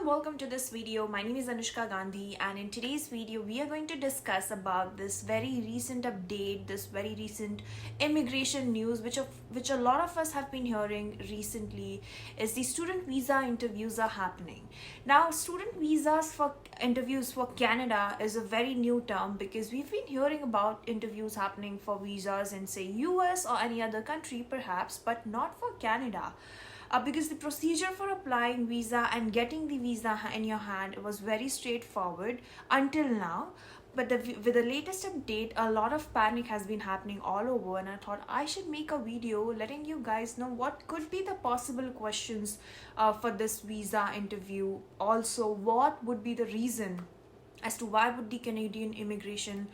welcome to this video. My name is Anushka Gandhi, and in today's video we are going to discuss about this very recent update, this very recent immigration news which a lot of us have been hearing recently. Is the student visa interviews are happening. Now student visas for interviews for Canada is a very new term because we've been hearing about interviews happening for visas in say US or any other country perhaps, but not for Canada. Because the procedure for applying visa and getting the visa in your hand was very straightforward until now. But with the latest update, a lot of panic has been happening all over, and I thought I should make a video letting you guys know what could be the possible questions for this visa interview. Also, what would be the reason as to why would the Canadian immigration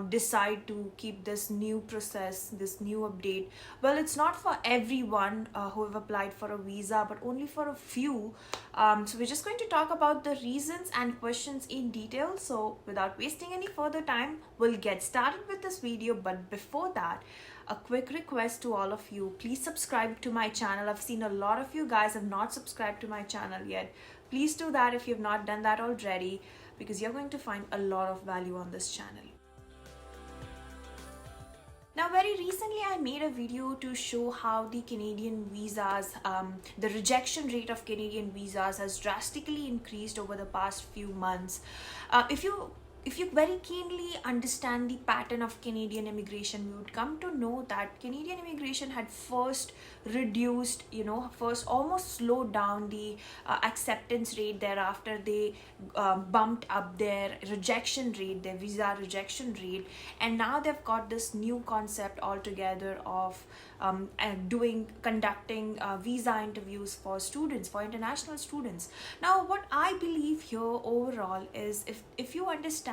decide to keep this new process, this new update. Well, it's not for everyone who have applied for a visa, but only for a few. So we're just going to talk about the reasons and questions in detail. So without wasting any further time, we'll get started with this video. But before that, a quick request to all of you, please subscribe to my channel. I've seen a lot of you guys have not subscribed to my channel yet. Please do that if you've not done that already, because you're going to find a lot of value on this channel. Now, very recently I made a video to show how the Canadian visas, the rejection rate of Canadian visas has drastically increased over the past few months. If you very keenly understand the pattern of Canadian immigration, you would come to know that Canadian immigration had first reduced, first almost slowed down the acceptance rate. Thereafter, they bumped up their rejection rate, their visa rejection rate. And now they've got this new concept altogether of conducting visa interviews for students, for international students. Now, what I believe here overall is if you understand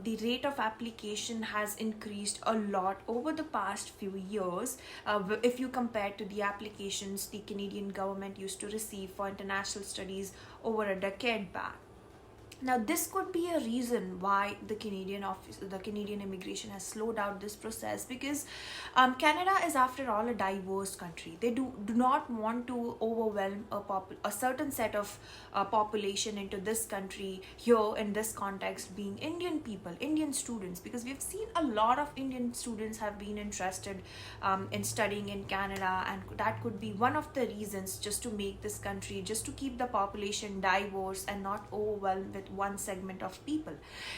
the rate of application has increased a lot over the past few years. If you compare to the applications the Canadian government used to receive for international studies over a decade back. Now, this could be a reason why the Canadian immigration has slowed down this process, because Canada is, after all, a diverse country. They do not want to overwhelm a certain set of population into this country here, in this context being Indian people, Indian students, because we've seen a lot of Indian students have been interested in studying in Canada, and that could be one of the reasons, just to make this country, just to keep the population diverse and not overwhelmed with one segment of people.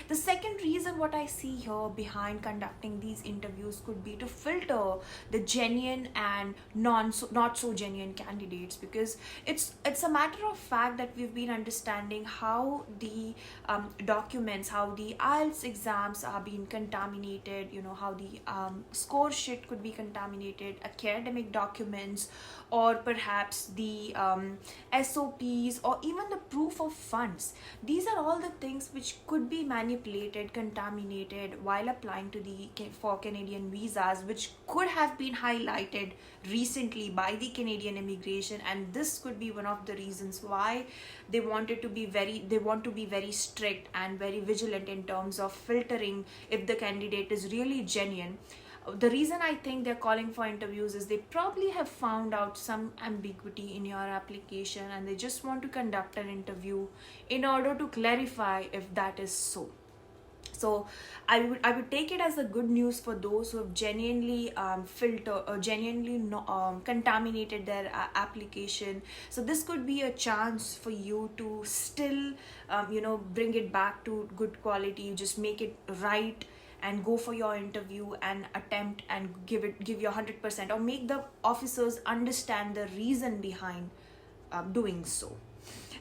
The second reason what I see here behind conducting these interviews could be to filter the genuine and not so genuine candidates, because it's a matter of fact that we've been understanding how the documents, how the IELTS exams are being contaminated, how the score sheet could be contaminated, academic documents, or perhaps the SOPs, or even the proof of funds. These are all the things which could be manipulated, contaminated while applying for Canadian visas, which could have been highlighted recently by the Canadian immigration, and this could be one of the reasons why they want to be very strict and very vigilant in terms of filtering if the candidate is really genuine. The reason I think they're calling for interviews is they probably have found out some ambiguity in your application, and they just want to conduct an interview in order to clarify if that is so. So I would take it as a good news for those who have genuinely contaminated their application. So this could be a chance for you to still bring it back to good quality, just make it right, and go for your interview and attempt and give your 100%, or make the officers understand the reason behind doing so.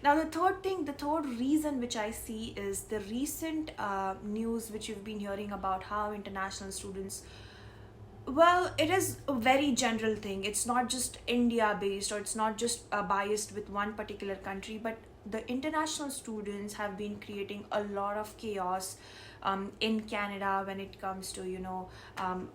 Now, the third reason which I see is the recent news which you've been hearing about how international students, well, it is a very general thing. It's not just India based, or it's not just biased with one particular country, but the international students have been creating a lot of chaos in Canada when it comes to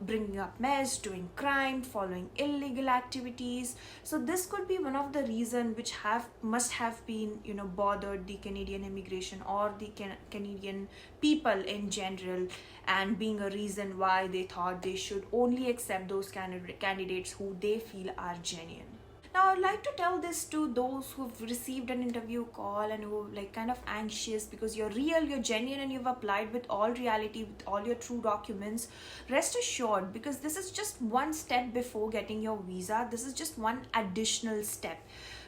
bringing up mess, doing crime, following illegal activities. So this could be one of the reasons which must have been bothered the Canadian immigration or the Canadian people in general, and being a reason why they thought they should only accept those candidates who they feel are genuine. Now, I'd like to tell this to those who've received an interview call and who like kind of anxious because you're real, you're genuine, and you've applied with all reality, with all your true documents. Rest assured, because this is just one step before getting your visa. This is just one additional step.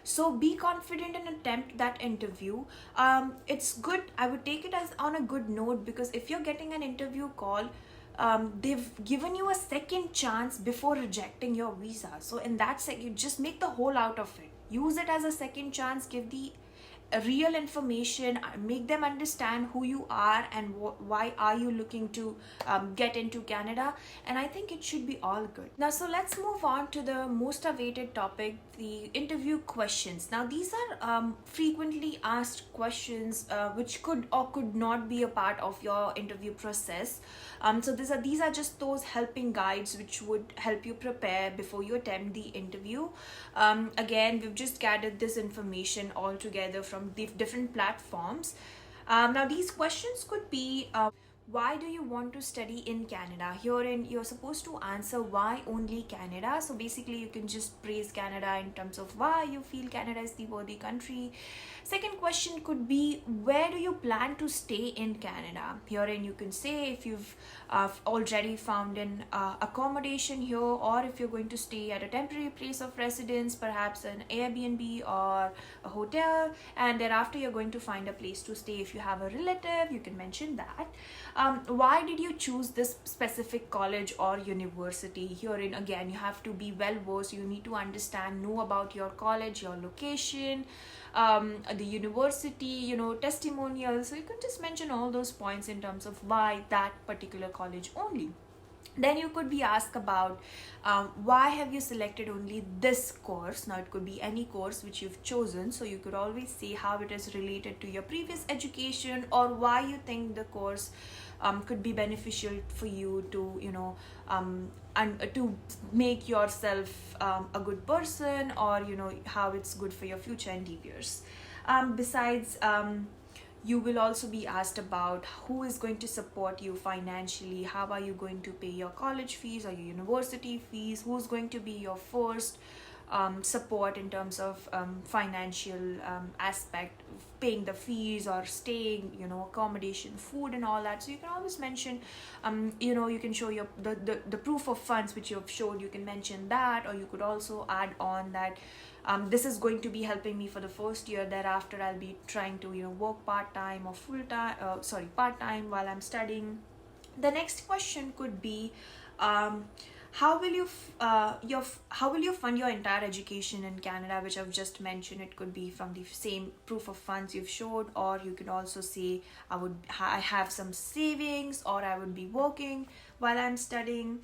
So be confident and attempt that interview. It's good. I would take it as on a good note, because if you're getting an interview call, they've given you a second chance before rejecting your visa. So in that you just make the whole out of it. Use it as a second chance. Give the real information, make them understand who you are and why are you looking to get into Canada, and I think it should be all good. Now, so let's move on to the most awaited topic, the interview questions. Now, these are frequently asked questions which could or could not be a part of your interview process. So these are just those helping guides which would help you prepare before you attempt the interview. Again, we've just gathered this information all together from the different platforms. Now, these questions could be why do you want to study in Canada? Herein, you're supposed to answer why only Canada. So basically, you can just praise Canada in terms of why you feel Canada is the worthy country. Second question could be, where do you plan to stay in Canada? Herein, you can say if you've already found an accommodation here, or if you're going to stay at a temporary place of residence, perhaps an Airbnb or a hotel, and thereafter you're going to find a place to stay. If you have a relative, you can mention that. Why did you choose this specific college or university? Herein, again, you have to be well versed. You need to understand, know about your college, your location, the university, testimonials. So you can just mention all those points in terms of why that particular college only. Then you could be asked about why have you selected only this course. Now, it could be any course which you've chosen, so you could always say how it is related to your previous education, or why you think the course could be beneficial for you to and to make yourself a good person, or how it's good for your future endeavors. Besides, you will also be asked about who is going to support you financially, how are you going to pay your college fees or your university fees, who's going to be your first support in terms of financial aspect, paying the fees or staying, accommodation, food and all that. So you can always mention, you can show your the proof of funds which you have showed. You can mention that, or you could also add on that this is going to be helping me for the first year. Thereafter, I'll be trying to work part-time or full-time, part-time while I'm studying. The next question could be, how will you fund your entire education in Canada, which I've just mentioned. It could be from the same proof of funds you've showed, or you can also say I have some savings, or I would be working while I'm studying.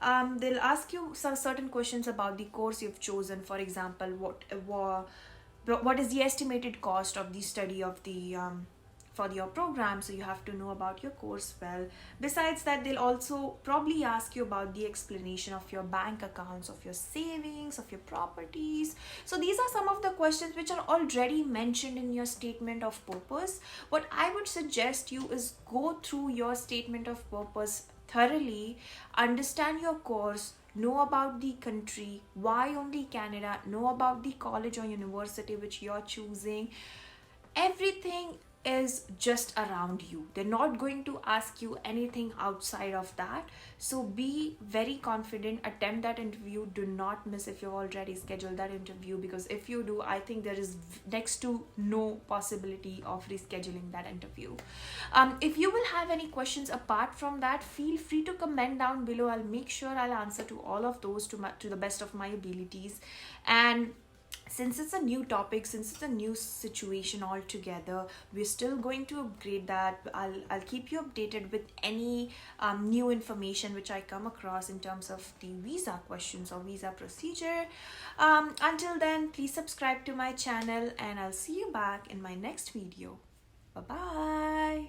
They'll ask you some certain questions about the course you've chosen. For example, what is the estimated cost of the study of the for your program, so you have to know about your course well. Besides that, they'll also probably ask you about the explanation of your bank accounts, of your savings, of your properties. So these are some of the questions which are already mentioned in your statement of purpose. What I would suggest you is go through your statement of purpose thoroughly, understand your course, know about the country, why only Canada, know about the college or university which you're choosing. Everything is just around you. They're not going to ask you anything outside of that. So be very confident, attempt that interview. Do not miss if you've already scheduled that interview, because if you do, I think there is next to no possibility of rescheduling that interview. If you will have any questions apart from that, feel free to comment down below. I'll make sure I'll answer to all of those to the best of my abilities. And since it's a new topic, since it's a new situation altogether, we're still going to upgrade that. I'll keep you updated with any new information which I come across in terms of the visa questions or visa procedure. Until then, please subscribe to my channel, and I'll see you back in my next video. Bye bye.